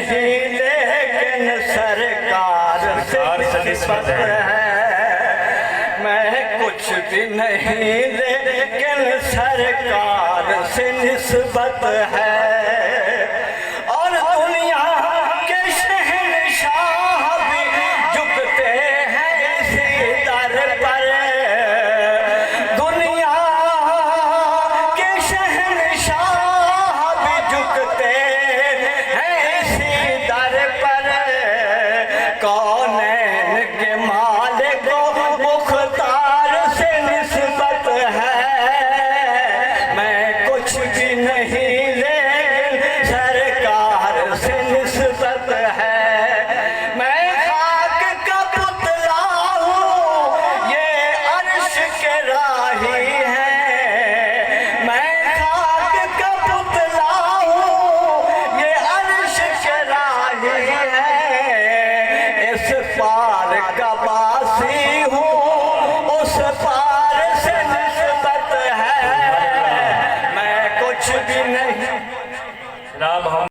नहीं लेकिन सरकार से निस्बत है। मैं कुछ भी नहीं लेकिन सरकार से निस्बत है। और दुनिया के शहंशाह भी झुकते हैं इसी दर पर। दुनिया के शहंशाह भी झुकते हैं इसी दर पर। कौनैन के मालिक मुख्तार से निस्बत है। मैं कुछ भी नहीं लेकिन सरकार से निस्बत है। मैं खाक का पुतला हूँ ये अर्श के राही है। मैं खाक का पुतला हूँ ये अर्श के राही है। इस पार का बासी हूँ उस पार से निस्बत है। मैं कुछ भी नहीं। राम